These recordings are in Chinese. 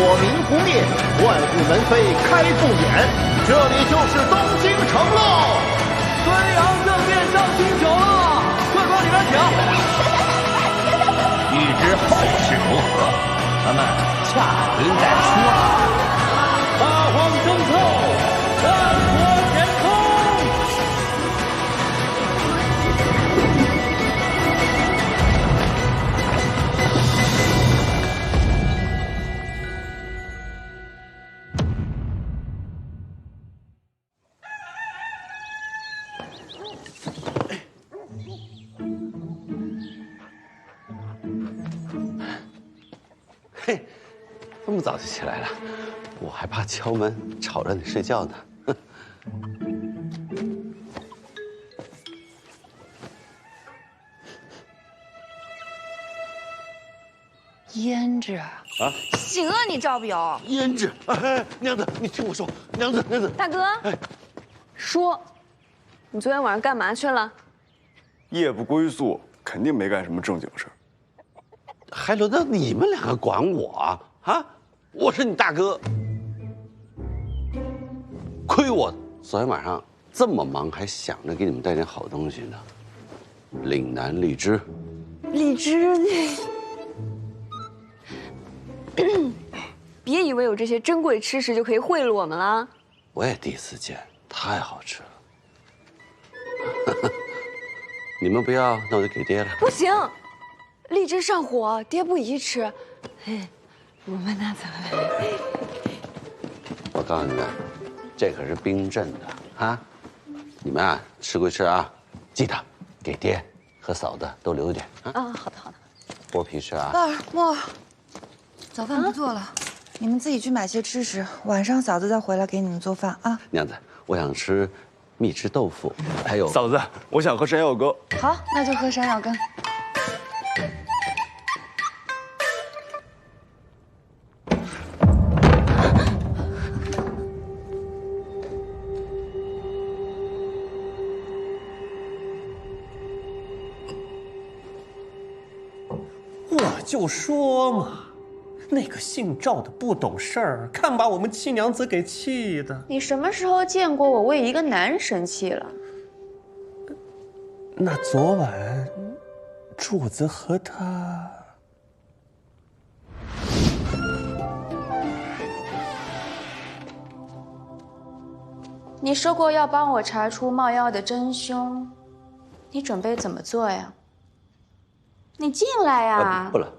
火明不灭，万户门扉开不远。这里就是东京城喽！孙杨正面上清酒了，快往里面请。欲知后事如何，咱们下回再说。八荒征凑，万国填空。嘿，这么早就起来了，我还怕敲门吵着你睡觉呢。胭脂啊，行啊，你赵表。胭脂，哎，娘子，你听我说，娘子，大哥，说，你昨天晚上干嘛去了？夜不归宿，肯定没干什么正经事儿。还轮到你们两个管我啊？啊，我是你大哥，亏我昨天晚上这么忙，还想着给你们带点好东西呢。岭南荔枝，荔枝，别以为有这些珍贵吃食就可以贿赂我们了。我也第一次见，太好吃了。你们不要，那我就给爹了。不行，荔枝上火，爹不宜吃。哎，我们拿走了。我告诉你们，这可是冰镇的啊！你们啊，吃归吃啊，记得给爹和嫂子都留一点啊。啊，好的好的。剥皮吃啊。乐儿、墨儿，早饭不做了，你们自己去买些吃食，晚上嫂子再回来给你们做饭啊。娘子，我想吃蜜汁豆腐，还有嫂子，我想喝山药羹。好，那就喝山药羹。我就说嘛，那个姓赵的不懂事儿，看把我们七娘子给气的。你什么时候见过我为一个男人生气了？那昨晚，柱子和他……你说过要帮我查出冒妖的真凶，你准备怎么做呀？你进来呀！不了，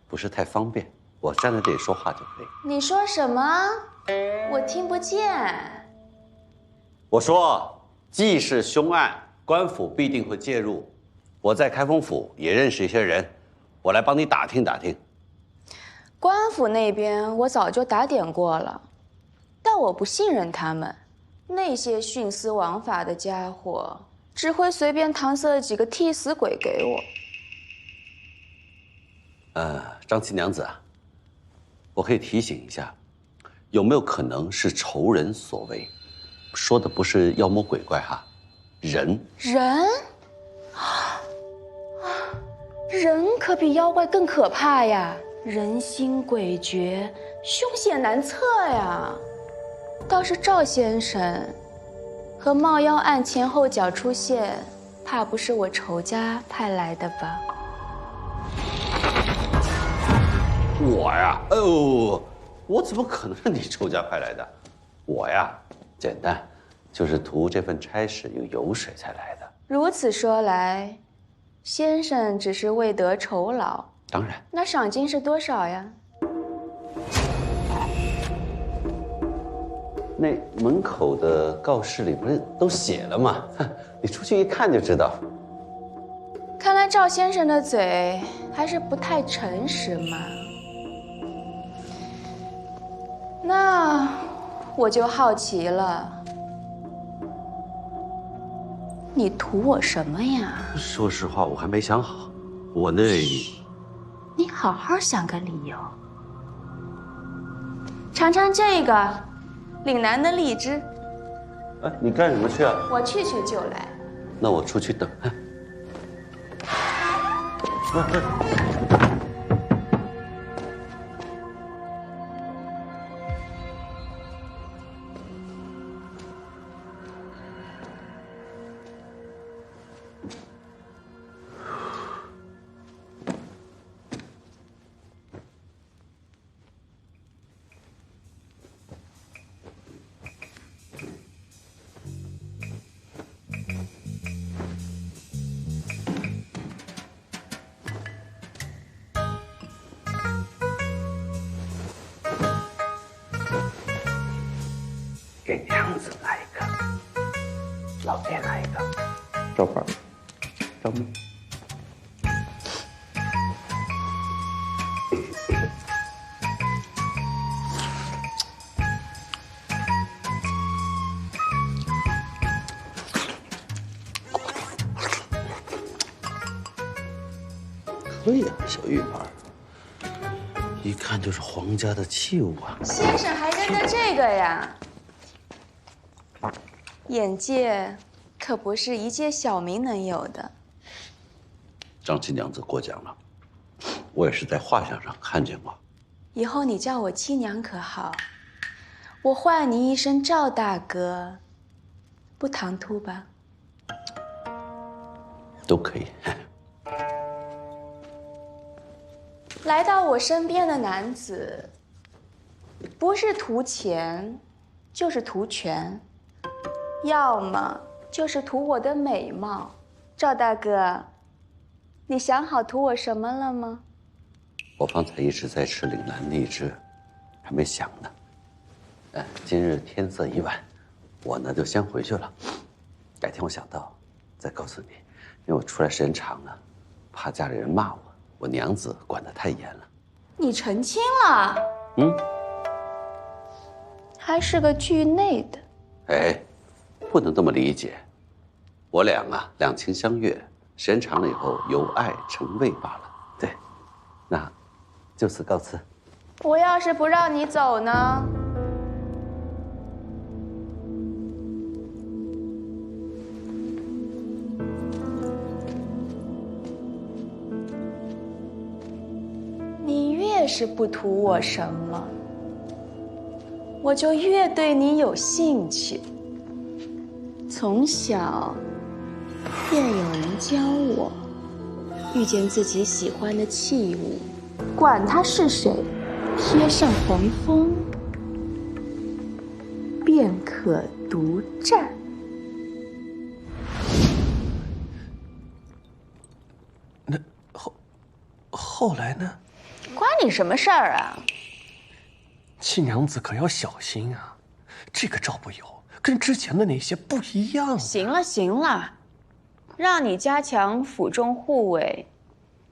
不是太方便，我站在这里说话就可以。你说什么？我听不见。我说，既是凶案，官府必定会介入。我在开封府也认识一些人，我来帮你打听打听。官府那边我早就打点过了，但我不信任他们，那些徇私枉法的家伙只会随便搪塞几个替死鬼给我。张七娘子啊，我可以提醒一下，有没有可能是仇人所为？说的不是妖魔鬼怪哈，人。人可比妖怪更可怕呀，人心诡谲，凶险难测呀。倒是赵先生和冒妖案前后脚出现，怕不是我仇家派来的吧？我呀，哎呦，我怎么可能是你仇家派来的？我呀，简单，就是图这份差事有油水才来的。如此说来，先生只是为得酬劳。当然。那赏金是多少呀？那门口的告示里不是都写了吗？你出去一看就知道。看来赵先生的嘴还是不太诚实嘛。那我就好奇了，你图我什么呀？说实话，我还没想好。我那……你好好想个理由。尝尝这个，岭南的荔枝。哎，你干什么去啊？我去就来。那我出去等。给娘子来一个，老爹来一个，赵范儿，赵妹。可以啊，小玉盘儿，一看就是皇家的器物啊。先生还认得这个呀？眼界可不是一介小民能有的。张七娘子过奖了，我也是在画像上看见过。以后你叫我七娘可好？我唤你一声赵大哥，不唐突吧？都可以。来到我身边的男子，不是图钱，就是图权，要么就是图我的美貌。赵大哥，你想好图我什么了吗？我方才一直在吃岭南荔枝，还没想呢。今日天色已晚，我呢就先回去了。改天我想到再告诉你，因为我出来时间长了，怕家里人骂我。我娘子管得太严了。你成亲了？还是个惧内的。哎，不能这么理解。我俩啊，两情相悦，时间长了以后由爱成畏罢了。对，那就此告辞。我要是不让你走呢？你越是不图我什么，我就越对你有兴趣。从小便有人教我，遇见自己喜欢的器物，管它是谁，贴上黄蜂，便可独占。那后来呢？关你什么事儿啊？七娘子可要小心啊！这个赵不友跟之前的那些不一样。行了行了，让你加强府中护卫，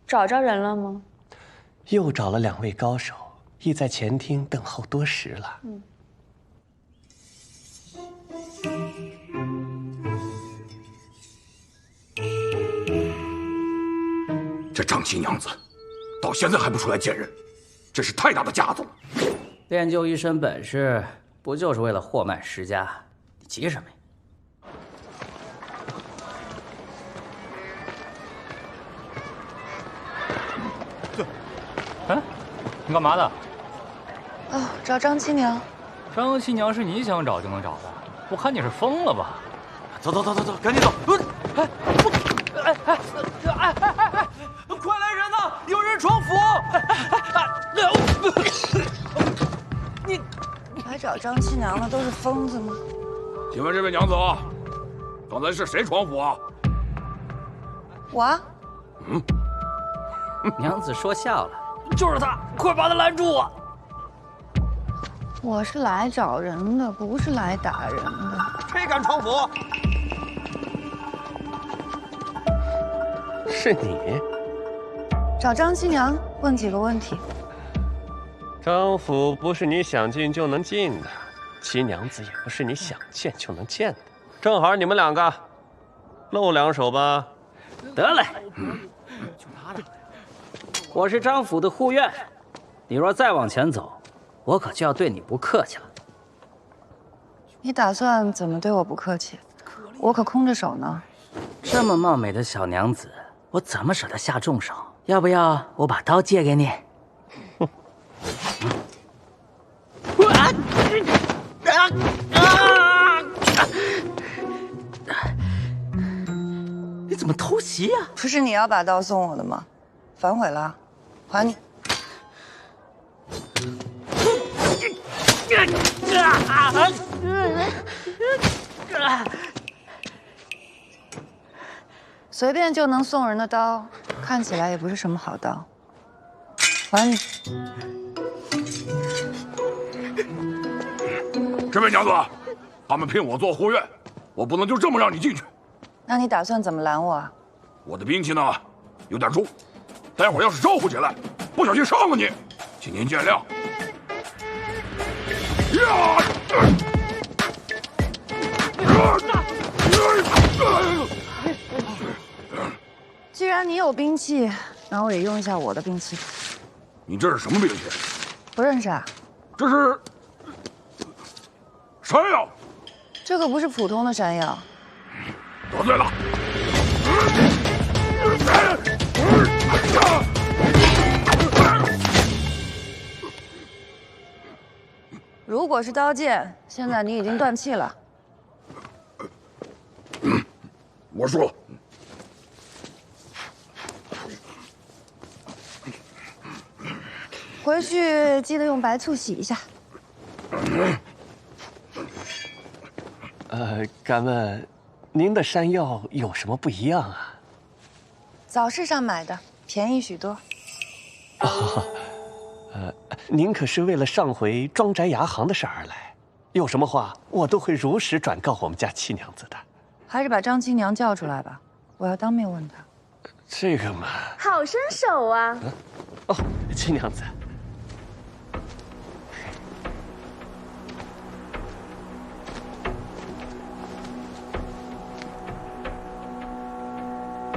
找着人了吗？又找了2位高手，已在前厅等候多时了。这张七娘子到现在还不出来见人，真是太大的架子了。练就一身本事，不就是为了祸慢石家？你急什么呀？哎，你干嘛的？哦，找张七娘。张七娘是你想找就能找的？我看你是疯了吧？走，赶紧走！快来人呐！有人闯府！你来找张七娘的都是疯子吗？请问这位娘子，刚才是谁闯府啊？我啊。娘子说笑了，就是他，快把他拦住啊！我是来找人的，不是来打人的。谁敢闯府？是你。找张七娘，问几个问题。张府不是你想进就能进的，七娘子也不是你想见就能见的。正好你们2个露2手吧。得嘞，我是张府的护院，你若再往前走，我可就要对你不客气了。你打算怎么对我不客气？我可空着手呢。这么貌美的小娘子，我怎么舍得下重手？要不要我把刀借给你？你怎么偷袭呀？不是你要把刀送我的吗？反悔了，还你。随便就能送人的刀，看起来也不是什么好刀。还你。这位娘子，他们骗我做护院，我不能就这么让你进去。那你打算怎么拦我啊？我的兵器呢，有点重，待会儿要是招呼起来，不小心伤了你，请您见谅。呀！既然你有兵器，那我也用一下我的兵器。你这是什么兵器？不认识啊？这是山药。这可不是普通的山药。得罪了。如果是刀剑，现在你已经断气了。我输了。回去记得用白醋洗一下。敢问，您的山药有什么不一样啊？早市上买的，便宜许多。您可是为了上回庄宅牙行的事而来，有什么话我都会如实转告我们家七娘子的。还是把张七娘叫出来吧，我要当面问她。这个嘛，好身手啊！哦，七娘子。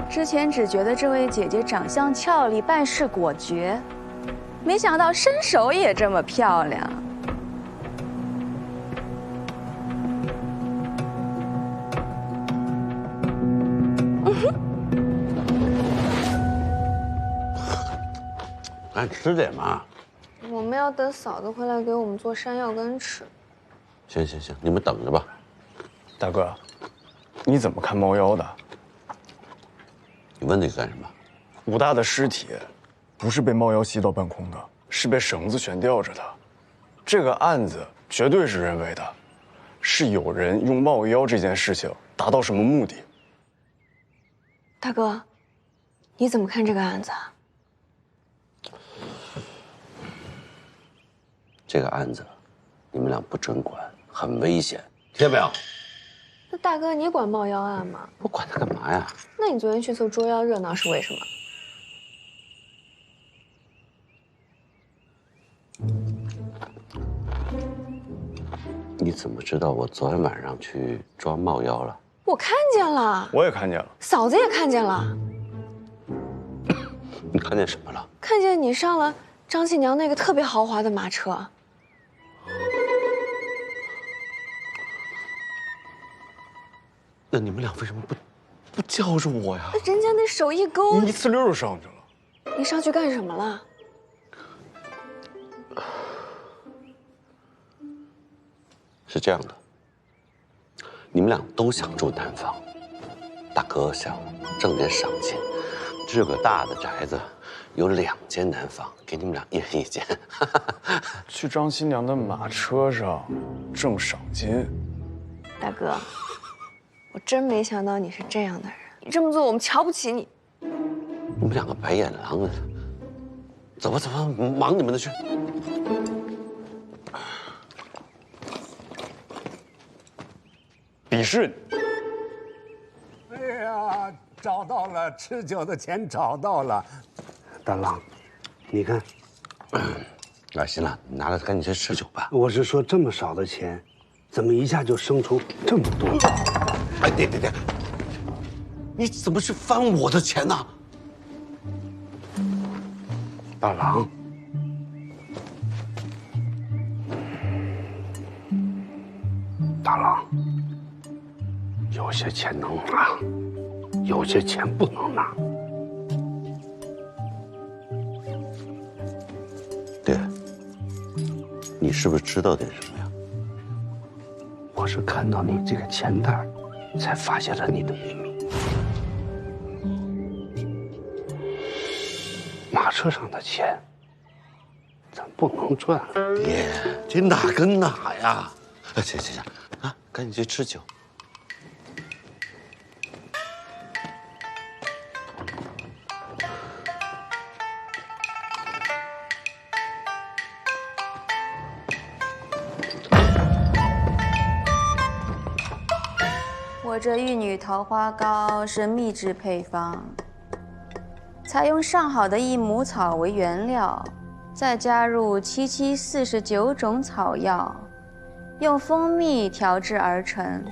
之前只觉得这位姐姐长相俏丽，办事果决，没想到身手也这么漂亮。咱吃点嘛。我们要等嫂子回来给我们做山药干吃。行行行，你们等着吧。大哥，你怎么看猫妖的？你问这个干什么？武大的尸体不是被猫妖吸到半空的，是被绳子悬吊着的。这个案子绝对是人为的，是有人用冒妖这件事情达到什么目的？大哥，你怎么看这个案子啊？这个案子，你们俩不准管，很危险，听见没有？那大哥，你管冒妖案吗？我管他干嘛呀？那你昨天去凑捉妖热闹是为什么？你怎么知道我昨天晚上去抓冒妖了？我看见了，我也看见了。嫂子也看见了。你看见什么了？看见你上了张七娘那个特别豪华的马车。那你们俩为什么不叫着我呀？人家那手一勾，你一呲溜就上去了。你上去干什么了？是这样的，你们俩都想住南方，大哥想挣点赏金，这个大的宅子有2间南房，给你们俩一人1间。去张新娘的马车上挣赏金。大哥，我真没想到你是这样的人，你这么做我们瞧不起你。你们两个白眼狼啊！走吧走吧，忙你们的去。鄙视你！哎呀，找到了，吃酒的钱找到了。大郎，你看，行了，你拿着赶紧去吃酒吧。我是说这么少的钱，怎么一下就生出这么多？哎，对，你怎么去翻我的钱呢？大郎，大郎，有些钱能拿，有些钱不能拿。爹，你是不是知道点什么呀？我是看到你这个钱袋，才发现了你的秘密。马车上的钱，咱不能赚。爹，这哪跟哪呀？行，啊，赶紧去吃酒。我这玉女桃花膏是秘制配方，采用上好的益母草为原料，再加入749种草药，用蜂蜜调制而成。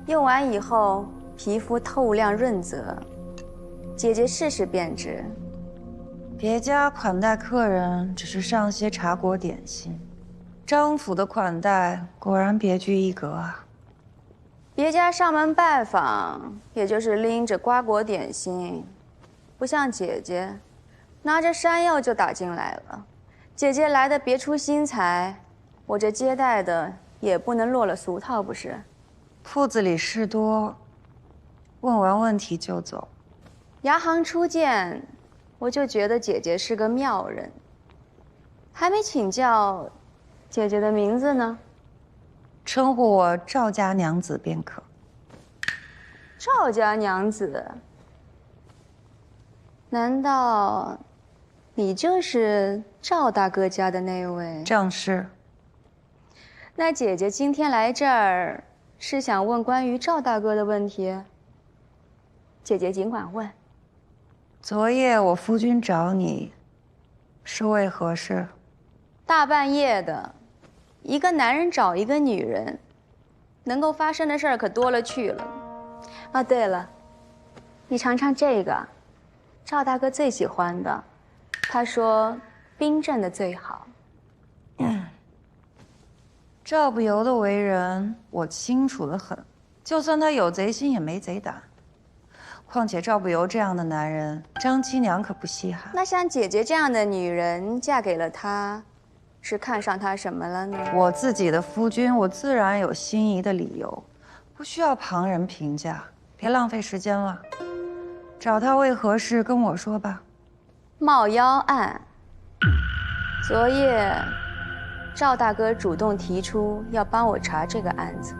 用完以后，皮肤透亮润泽。姐姐试试便知。别家款待客人只是上些茶果点心，张府的款待果然别具一格啊。别家上门拜访，也就是拎着瓜果点心，不像姐姐，拿着山药就打进来了。姐姐来的别出心裁，我这接待的也不能落了俗套，不是？铺子里事多，问完问题就走。牙行初见，我就觉得姐姐是个妙人。还没请教，姐姐的名字呢？称呼我赵家娘子便可。赵家娘子？难道你就是赵大哥家的那位？正是。那姐姐今天来这儿，是想问关于赵大哥的问题？姐姐尽管问。昨夜我夫君找你，是为何事？大半夜的，一个男人找一个女人，能够发生的事儿可多了去了。啊，对了，你尝尝这个，赵大哥最喜欢的，他说冰镇的最好。赵不由的为人，我清楚得很。就算他有贼心，也没贼胆。况且赵不由这样的男人，张七娘可不稀罕。那像姐姐这样的女人，嫁给了他，是看上他什么了呢？我自己的夫君，我自然有心仪的理由，不需要旁人评价。别浪费时间了，找他为何事，跟我说吧。冒妖案。昨夜，赵大哥主动提出要帮我查这个案子。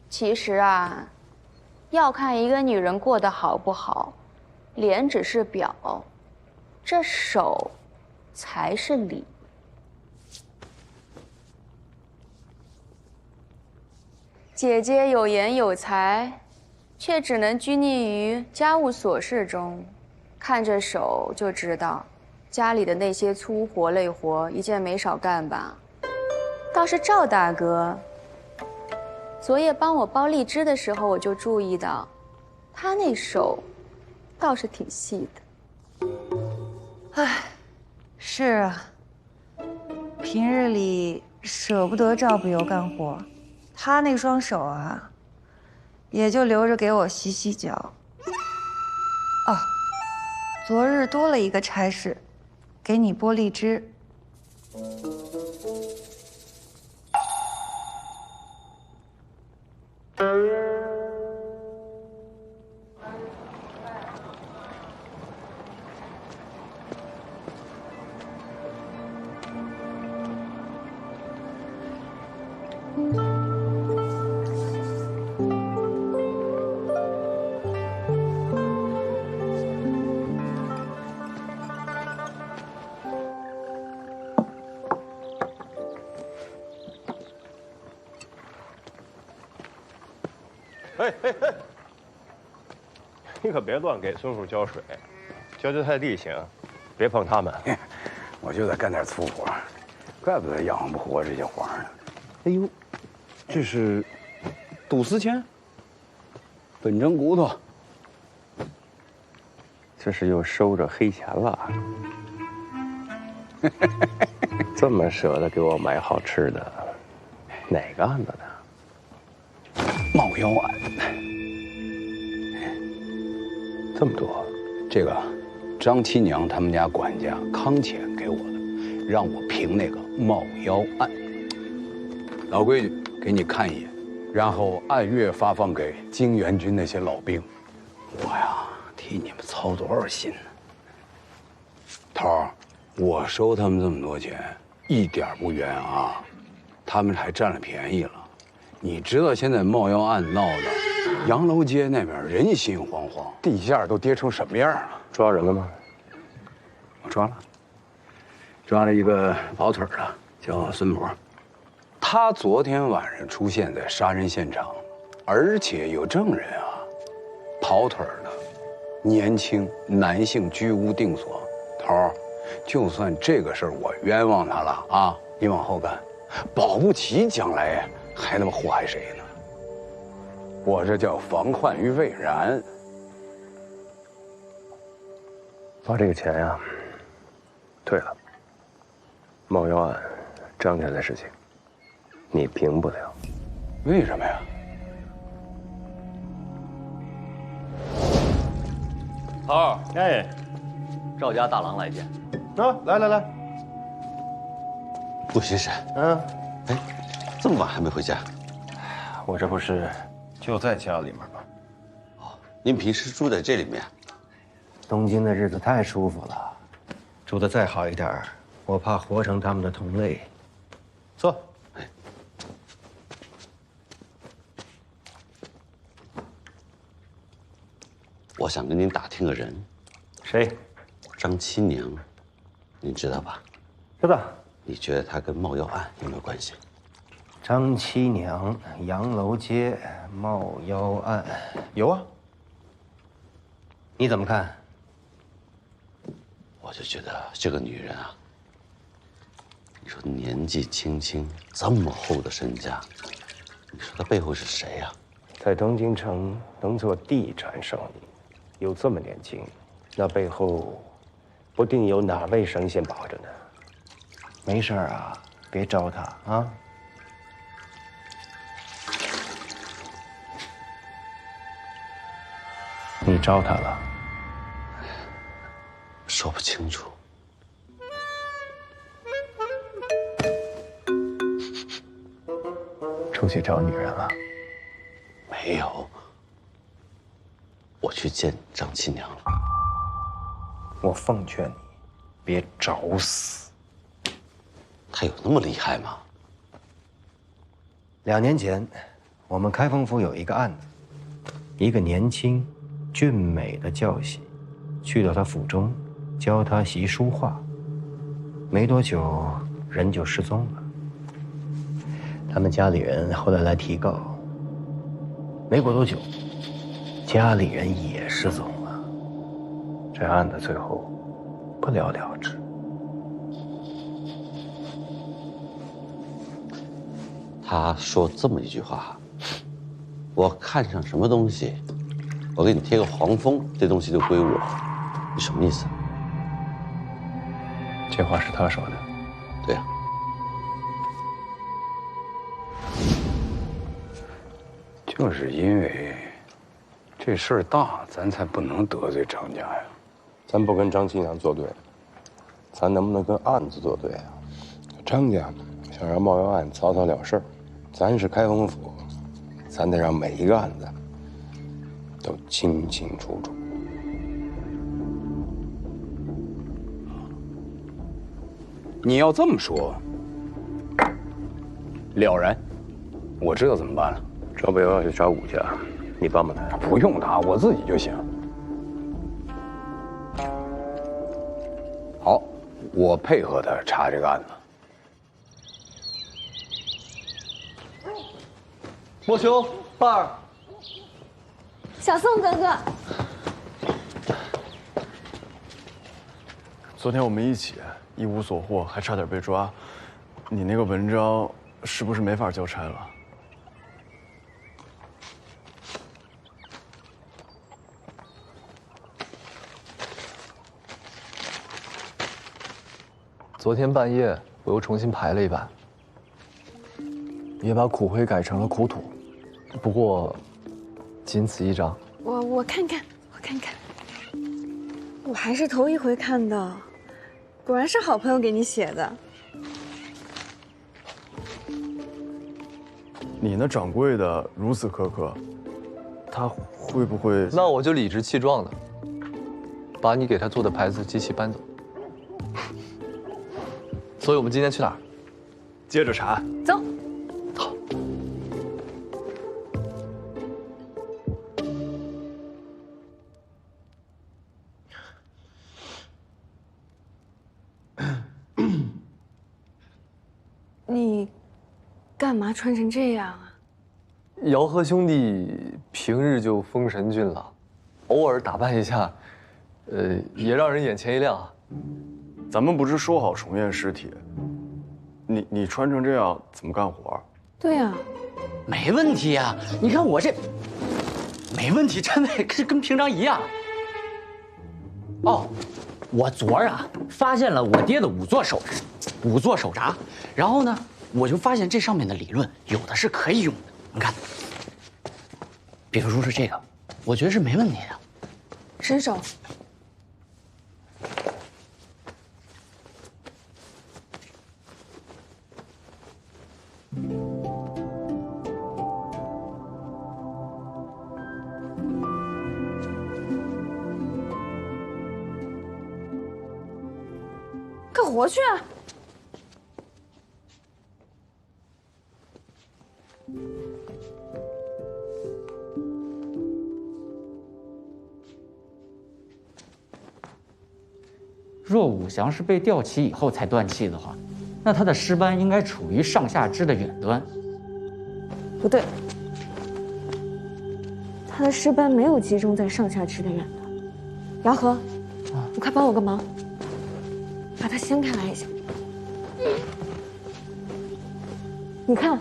其实啊，要看一个女人过得好不好，脸只是表，这手才是理。姐姐有颜有才，却只能拘泥于家务琐事中，看着手就知道，家里的那些粗活累活一件没少干吧。倒是赵大哥，昨夜帮我剥荔枝的时候，我就注意到，他那手倒是挺细的。唉，是啊，平日里舍不得赵不由干活，他那双手啊，也就留着给我洗洗脚。哦，昨日多了一个差事，给你剥荔枝。嘿嘿嘿，你可别乱给孙叔浇水，浇太地行，别碰他们。我就得干点粗活，怪不得养活不活这些活呢。哎呦，这是赌丝钱，本蒸骨头，这是又收着黑钱了。这么舍得给我买好吃的，哪个案子的？冒妖案。这么多，这个张七娘他们家管家康乾给我的，让我评那个冒妖案。老规矩，给你看一眼，然后按月发放给金元军那些老兵。我呀，替你们操多少心呢？头儿，我收他们这么多钱，一点不冤啊，他们还占了便宜了。你知道现在冒妖案闹的洋楼街那边人心惶惶，地价都跌成什么样了？抓人了吗？我抓了一个跑腿的，叫孙某。他昨天晚上出现在杀人现场，而且有证人啊。跑腿的，年轻男性居无定所。头儿，就算这个事儿我冤枉他了啊，你往后干，保不齐将来还他妈祸害谁呢？我这叫防患于未然。把这个钱呀，退了。冒妖案，张家的事情，你平不了。为什么呀？头，哎，赵家大郎来见。啊，来，陆先生，哎，这么晚还没回家？我这不是就在家里面吗？哦，您平时住在这里面？东京的日子太舒服了，住得再好一点，我怕活成他们的同类。坐。我想跟您打听个人。谁？张七娘，您知道吧？知道。你觉得她跟冒妖案有没有关系？张七娘，洋楼街冒妖案，有啊。你怎么看？我就觉得这个女人啊，你说年纪轻轻，这么厚的身家，你说她背后是谁呀？在东京城能做地产生意，又这么年轻，那背后不定有哪位神仙保着呢。没事啊，别招他啊。你招他了？说不清楚。出去找女人了？没有，我去见张七娘了。我奉劝你，别找死。她有那么厉害吗？2年前，我们开封府有一个案子，一个年轻、俊美的教习，去到他府中，教他习书画。没多久，人就失踪了。他们家里人后来来提告，没过多久，家里人也失踪了。这案子最后不了了之。他说这么一句话：我看上什么东西，我给你贴个黄封，这东西就归我。你什么意思？这话是他说的。对呀。就是因为这事儿大，咱才不能得罪张家呀。咱不跟张七娘作对，咱能不能跟案子作对啊？张家想让冒妖案早早了事儿，咱是开封府，咱得让每一个案子都清清楚楚。你要这么说，了然，我知道怎么办了。赵北要去找武家，你帮帮他。不用他，我自己就行。好，我配合他查这个案子。莫兄，伴儿，小宋哥哥，昨天我们一起一无所获，还差点被抓。你那个文章是不是没法交差了？昨天半夜我又重新排了一版，也把苦灰改成了苦土，不过仅此一章。我看看，我还是头一回看到，果然是好朋友给你写的。你那掌柜的如此苛刻，他会不会？那我就理直气壮的把你给他做的牌子机器搬走。所以我们今天去哪儿？接着查。走。好。干嘛穿成这样啊？姚和兄弟平日就风神俊朗，偶尔打扮一下，也让人眼前一亮啊。咱们不是说好重验尸体？你穿成这样怎么干活？对呀，没问题呀。你看我这，没问题，真的跟平常一样。哦，我昨儿啊发现了我爹的五座手札，然后呢，我就发现这上面的理论有的是可以用的。你看，比如说是这个，我觉得是没问题的。伸手。干活去啊！若武祥是被吊起以后才断气的话，那他的尸斑应该处于上下肢的远端。不对，他的尸斑没有集中在上下肢的远端。姚和，你快帮我个忙，把它掀开来一下。你看，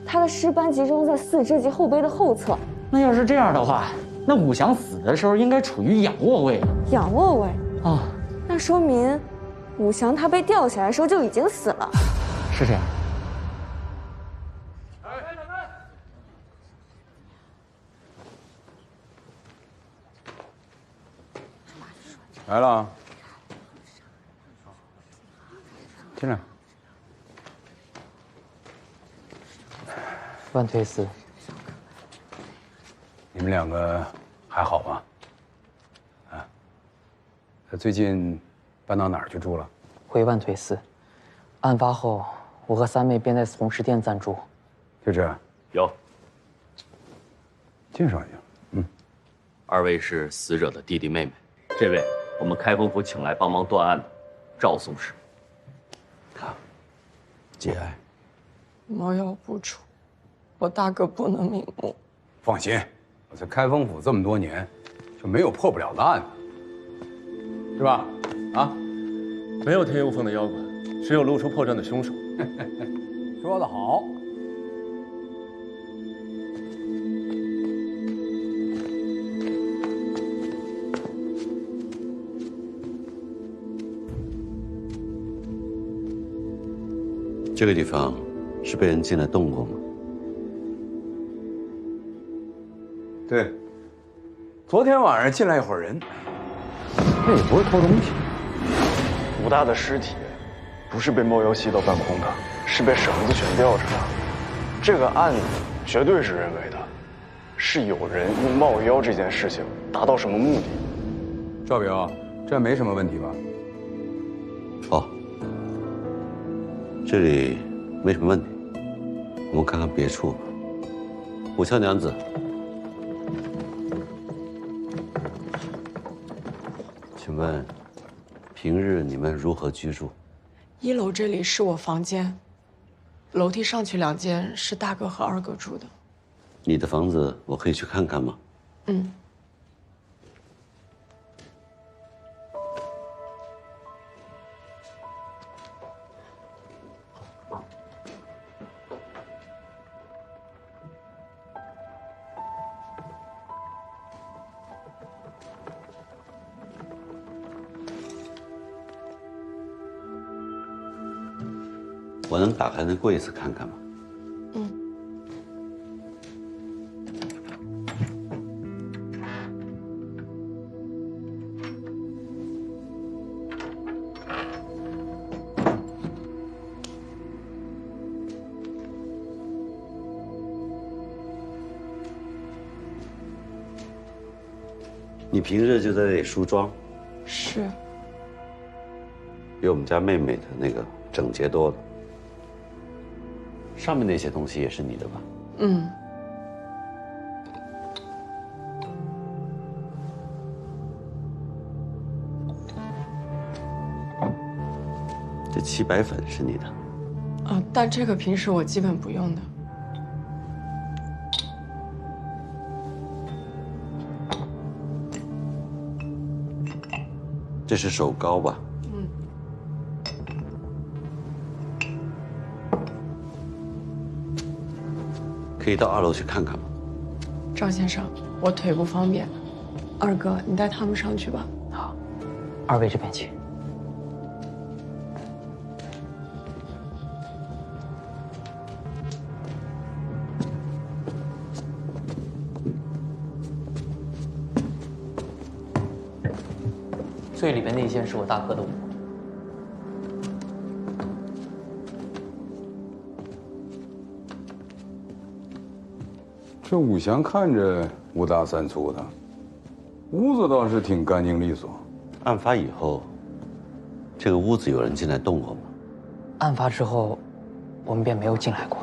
他的尸斑集中在四肢及后背的后侧。那要是这样的话，那武祥死的时候应该处于仰卧位。仰卧位啊，那说明武祥他被吊起来的时候就已经死了。是这样。来了，进来。万推司，你们两个还好吗？啊，他最近搬到哪儿去住了？回万推司。案发后，我和三妹便在从食店暂住。就这？有。介绍一下。二位是死者的弟弟妹妹，这位我们开封府请来帮忙断案的赵松士。节哀。猫妖不出，我大哥不能瞑目。放心，我在开封府这么多年，就没有破不了的案子，是吧？啊，没有天幽峰的妖怪，只有露出破绽的凶手。说得好。这个地方是被人进来动过吗？对，昨天晚上进来一伙人，那也不是偷东西。武大的尸体不是被猫妖吸到半空的，是被绳子悬吊着的。这个案子绝对是人为的，是有人用冒妖这件事情达到什么目的。赵表，这没什么问题吧？哦，这里没什么问题，我们看看别处吧。武俏娘子，请问平日你们如何居住1楼这里是我房间，楼梯上去2间是大哥和二哥住的。你的房子我可以去看看吗？嗯。我能打开那柜子看看吗？嗯。你平日就在这里梳妆？是。比我们家妹妹的那个整洁多了。上面那些东西也是你的吧？嗯。这漆白粉是你的？但这个平时我基本不用的。这是手膏吧？嗯。可以到2楼去看看吗？赵先生，我腿不方便，二哥你带他们上去吧。好，二位这边请。最里边那一间是我大哥的屋。这五祥看着5大3粗的，屋子倒是挺干净利索。案发以后，这个屋子有人进来动过吗？案发之后，我们便没有进来过。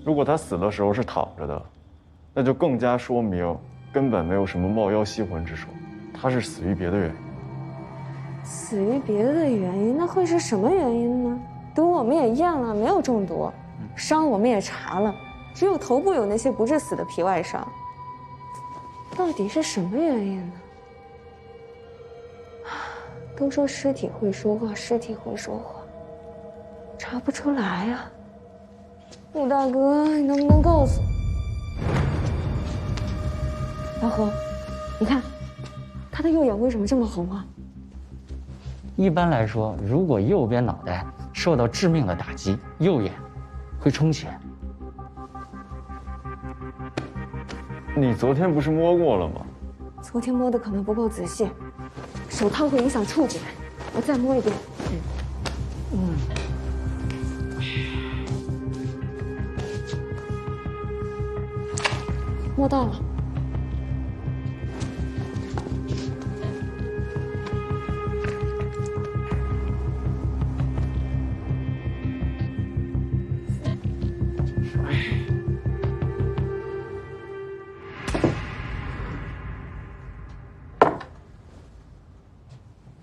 如果他死的时候是躺着的，那就更加说明根本没有什么冒妖吸魂之说，他是死于别的原因。死于别的原因，那会是什么原因呢？毒我们也验了，没有中毒；伤我们也查了，只有头部有那些不致死的皮外伤。到底是什么原因呢？都说尸体会说话，尸体会说话，查不出来呀。武大哥，你能不能告诉我？老何，你看，他的右眼为什么这么红啊？一般来说，如果右边脑袋受到致命的打击，右眼会充血。你昨天不是摸过了吗？昨天摸的可能不够仔细，手套会影响触觉，我再摸一遍。摸到了。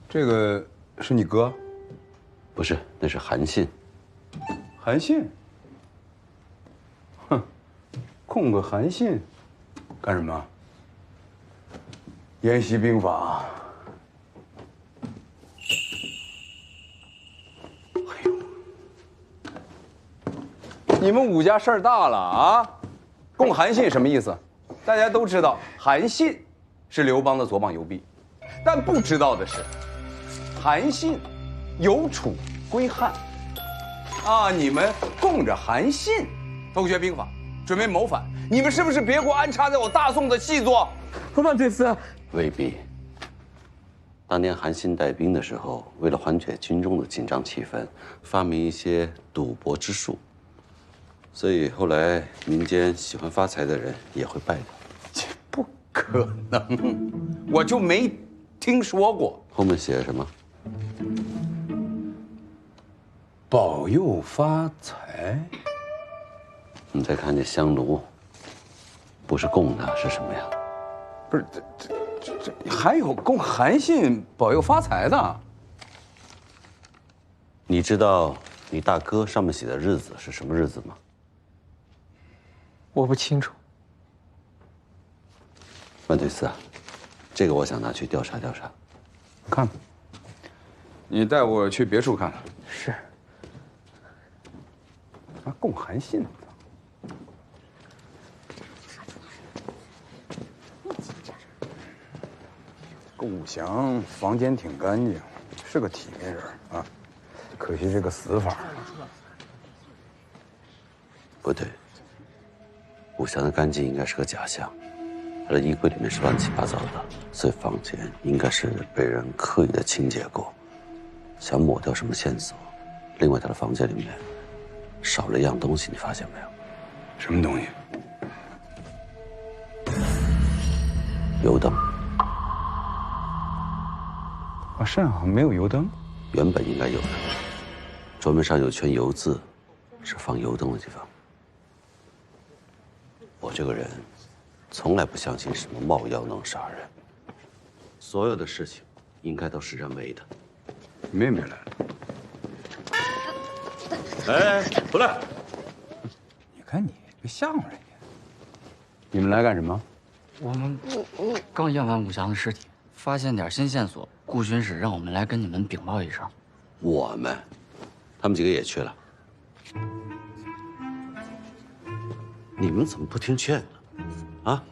这个是你哥？不是，那是韩信。韩信？哼，供个韩信，干什么？研习兵法。哎呦，你们武家事儿大了啊！供韩信什么意思？大家都知道，韩信是刘邦的左膀右臂，但不知道的是，韩信有楚归汉。啊！你们供着韩信，偷学兵法，准备谋反，你们是不是别国安插在我大宋的细作？万岁司，未必。当年韩信带兵的时候，为了缓解军中的紧张气氛，发明一些赌博之术，所以后来民间喜欢发财的人也会拜他。不可能，我就没听说过。后面写什么？保佑发财。你再看这香炉，不是供的是什么呀？不是，这还有供韩信保佑发财的。你知道你大哥上面写的日子是什么日子吗？我不清楚。万岁司啊，这个我想拿去调查调查。看吧，你带我去别处看看。是。啊，供韩信。顾武祥房间挺干净，是个体面人啊，可惜这个死法。不对，武祥的干净应该是个假象，他的衣柜里面是乱七八糟的，所以房间应该是被人刻意的清洁过，想抹掉什么线索。另外，他的房间里面少了一样东西，你发现没有？什么东西？油灯。啊，身上好像没有油灯。原本应该有的，桌面上有圈油渍，是放油灯的地方。我这个人，从来不相信什么冒药能杀人。所有的事情，应该都是人为的。妹妹来了。哎，回来！你看你，别吓唬人家。你们来干什么？我们刚验完武祥的尸体，发现点新线索，顾巡使让我们来跟你们禀报一声。我们，他们几个也去了。你们怎么不听劝呢？啊，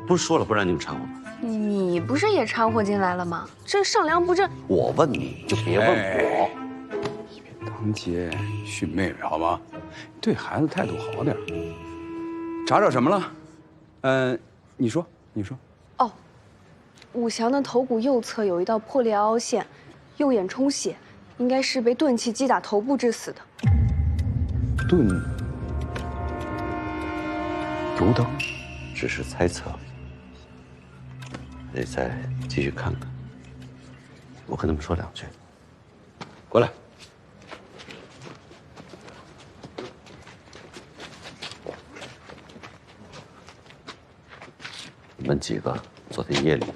不是说了不让你们掺和吗？你不是也掺和进来了吗？这上梁不正。我问你就别问我。当街训妹妹好吗？对孩子态度好点。查找什么了？你说。哦，武祥的头骨右侧有一道破裂凹陷，右眼充血，应该是被钝器击打头部致死的。毒灯，只是猜测，得再继续看看。我跟他们说两句。过来。你们几个昨天夜里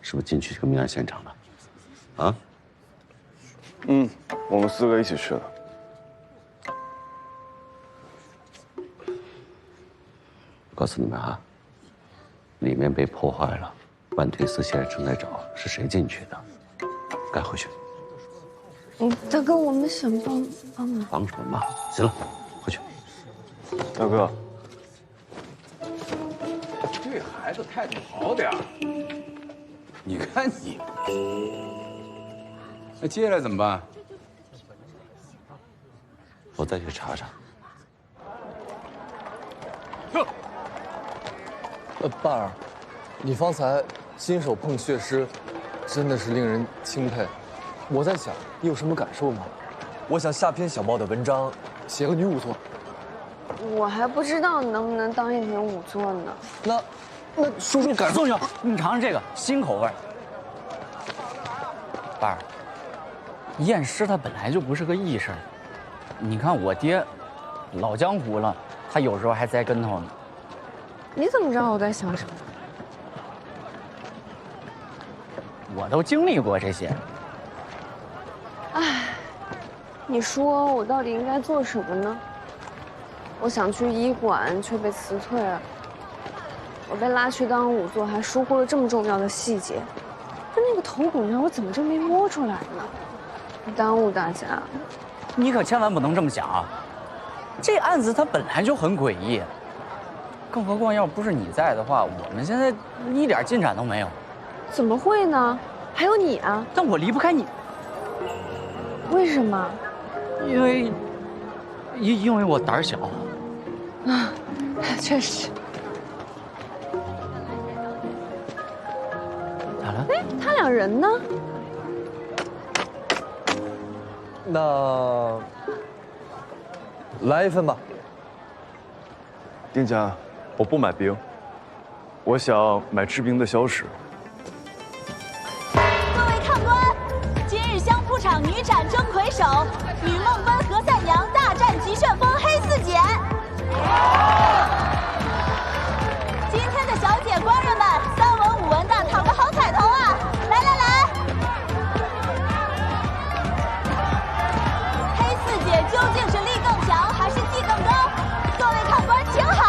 是不是进去这个命案现场了？啊？我们4个一起去的。告诉你们啊，里面被破坏了，万推司现在正在找是谁进去的，赶回去。大哥，我们想帮忙。帮什么忙？行了，回去。大哥，对孩子态度好点。你看你，那接下来怎么办？我再去查查。爸儿，你方才亲手碰血尸，真的是令人钦佩。我在想，你有什么感受吗？我想下篇小报的文章，写个女仵作。我还不知道能不能当一名仵作呢。那说说感受。宋兄，你尝尝这个新口味。爸儿，验尸它本来就不是个易事儿。你看我爹，老江湖了，他有时候还栽跟头呢。你怎么知道我在想什么？我都经历过这些。唉，你说我到底应该做什么呢？我想去医馆，却被辞退了。我被拉去当仵作，还疏忽了这么重要的细节。那个头骨呢？我怎么就没摸出来呢？耽误大家。你可千万不能这么想啊！这案子它本来就很诡异。更何况，要不是你在的话，我们现在一点进展都没有。怎么会呢？还有你啊！但我离不开你。为什么？因为我胆小。啊，确实。咋了？哎，他俩人呢？那来一份吧。丁家，我不买冰，我想买制冰的消食。各位看官，今日相扑场女斩争魁首，女梦奔何赛娘大战极旋风黑四姐。今天的小姐官人们，3文5文的讨个好彩头啊！来来来，黑四姐究竟是力更强还是技更高？各位看官请好。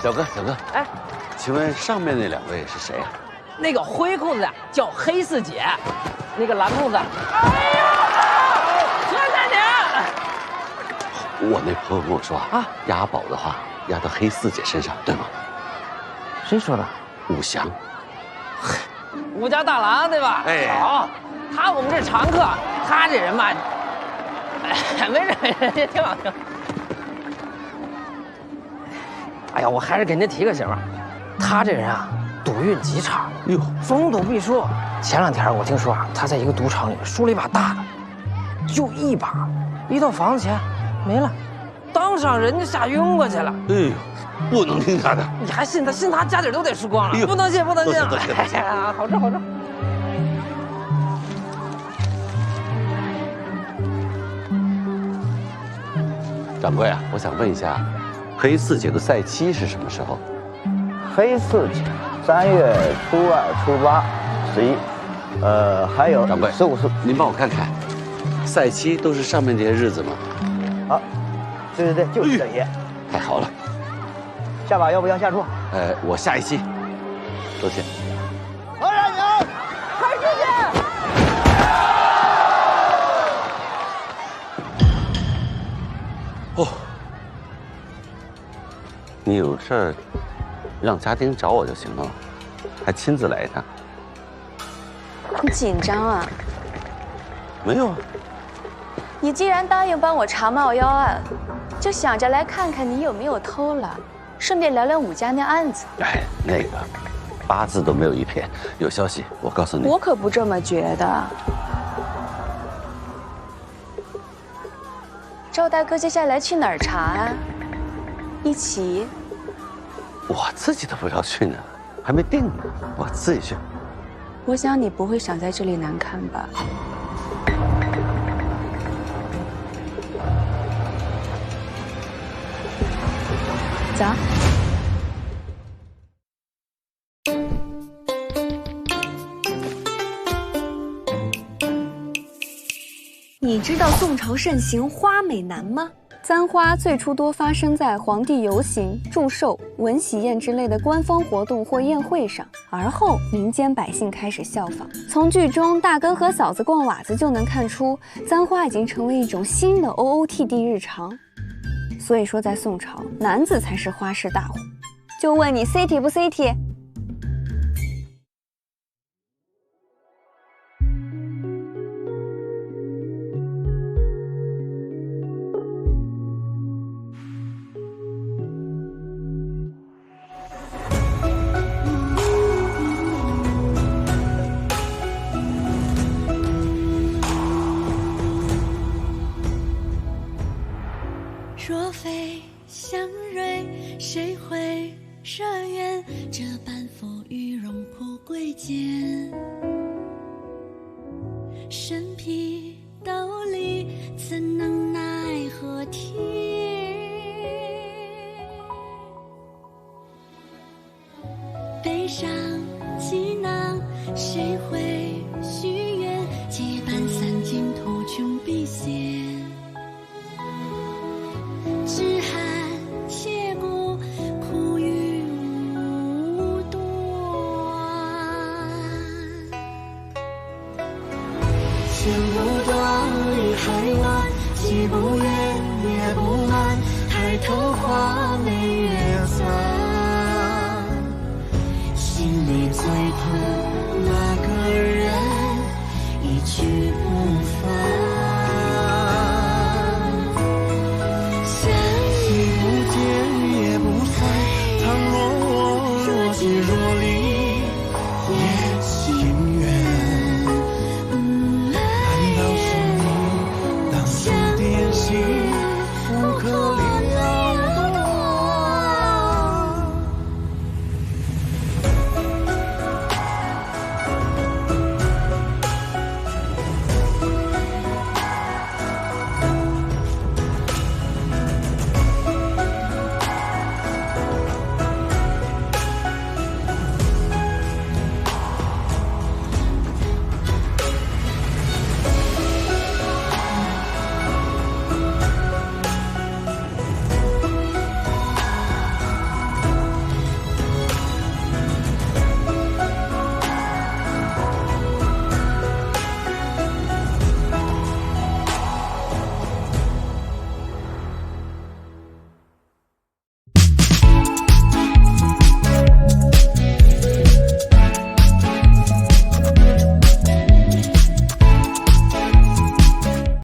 小哥，哎，请问上面那2位是谁啊？那个灰裤子的叫黑四姐，那个蓝裤子，哎呀，何三姐！我那朋友跟我说啊，押宝的话押到黑四姐身上，对吗？谁说的？武祥。武家大郎对吧？哎，好，他我们这常客，他这人嘛，哎，没事，也挺好听。哎呀，我还是给您提个醒，他这人啊，赌运极差，哟，逢赌必输。前2天我听说啊，他在一个赌场里输了一把大的，就一把，一到房子前没了，当场人就吓晕过去了。哎呦，不能听他的，你还信他？信他家底都得输光了，不能信，不能信。哎呀，好吃好吃。掌柜啊，我想问一下，黑四节的赛期是什么时候？黑四节，3月初2、初8、11，还有掌柜15、16。您帮我看看，赛期都是上面这些日子吗？啊，对，就是这些。太好了。下把要不要下注？我下一期。多谢。何然娘，开始去。哦，你有事儿，让家丁找我就行了，还亲自来一趟。你紧张啊？没有啊。你既然答应帮我查冒妖案，就想着来看看你有没有偷了，顺便聊聊武家那案子。哎，那个8字都没有一撇。有消息，我告诉你。我可不这么觉得。赵大哥接下来去哪儿查啊？一起？我自己都不知道去哪，还没定呢，我自己去。我想你不会想在这里难看吧？走。你知道宋朝盛行花美男吗？簪花最初多发生在皇帝游行、祝寿、文喜宴之类的官方活动或宴会上，而后民间百姓开始效仿。从剧中大哥和嫂子逛瓦子就能看出，簪花已经成为一种新的 OOTD 日常。所以说，在宋朝，男子才是花式大户。就问你 CT 不 CT？若非相蕊，谁会惹怨？这般浮于荣枯贵贱，身披斗笠，怎能奈何天？悲伤气囊，谁会许愿？结伴散尽，途穷必现。只寒切骨，苦于无端。情不断，理还乱，既不怨也不满。抬头花眉月残，心里最痛。